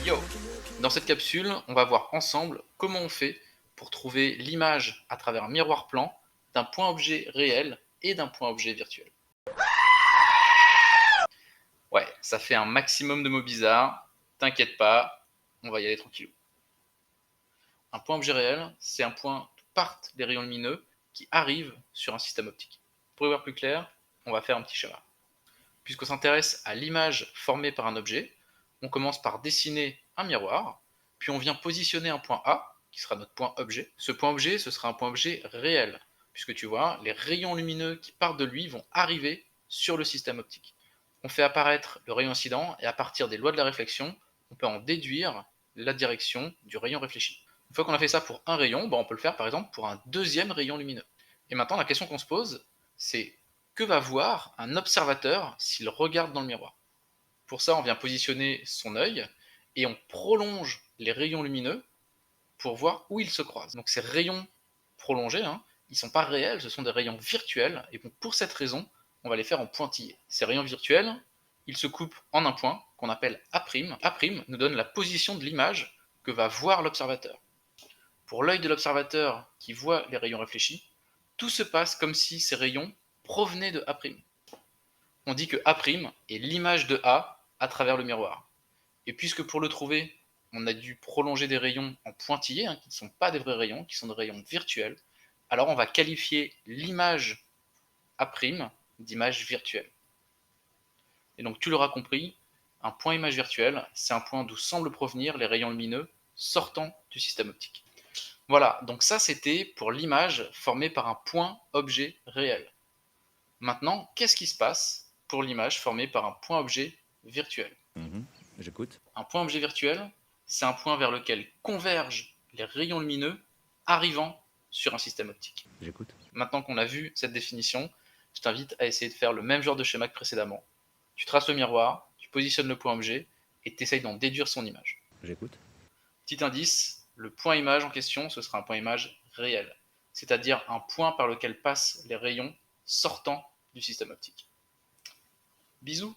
Yo! Dans cette capsule, on va voir ensemble comment on fait pour trouver l'image à travers un miroir plan d'un point objet réel et d'un point objet virtuel. Ouais, ça fait un maximum de mots bizarres, t'inquiète pas, on va y aller tranquillou. Un point objet réel, c'est un point d'où partent les rayons lumineux qui arrivent sur un système optique. Pour y voir plus clair, on va faire un petit schéma. Puisqu'on s'intéresse à l'image formée par un objet, on commence par dessiner un miroir, puis on vient positionner un point A, qui sera notre point objet. Ce point objet, ce sera un point objet réel, puisque tu vois, les rayons lumineux qui partent de lui vont arriver sur le système optique. On fait apparaître le rayon incident, et à partir des lois de la réflexion, on peut en déduire la direction du rayon réfléchi. Une fois qu'on a fait ça pour un rayon, on peut le faire par exemple pour un deuxième rayon lumineux. Et maintenant, la question qu'on se pose, c'est que va voir un observateur s'il regarde dans le miroir? Pour ça, on vient positionner son œil et on prolonge les rayons lumineux pour voir où ils se croisent. Donc ces rayons prolongés, ils ne sont pas réels, ce sont des rayons virtuels, et donc pour cette raison, on va les faire en pointillés. Ces rayons virtuels, ils se coupent en un point qu'on appelle A'. A' nous donne la position de l'image que va voir l'observateur. Pour l'œil de l'observateur qui voit les rayons réfléchis, tout se passe comme si ces rayons provenaient de A'. On dit que A' est l'image de A à travers le miroir. Et puisque pour le trouver, on a dû prolonger des rayons en pointillés, qui ne sont pas des vrais rayons, qui sont des rayons virtuels, alors on va qualifier l'image A' d'image virtuelle. Et donc tu l'auras compris, un point image virtuelle, c'est un point d'où semblent provenir les rayons lumineux sortant du système optique. Voilà, donc ça c'était pour l'image formée par un point objet réel. Maintenant, qu'est-ce qui se passe pour l'image formée par un point objet virtuel? Mhm. J'écoute. Un point objet virtuel, c'est un point vers lequel convergent les rayons lumineux arrivant sur un système optique. J'écoute. Maintenant qu'on a vu cette définition, je t'invite à essayer de faire le même genre de schéma que précédemment. Tu traces le miroir, tu positionnes le point objet et tu essayes d'en déduire son image. J'écoute. Petit indice, le point image en question, ce sera un point image réel, c'est-à-dire un point par lequel passent les rayons sortant du système optique. Bisous.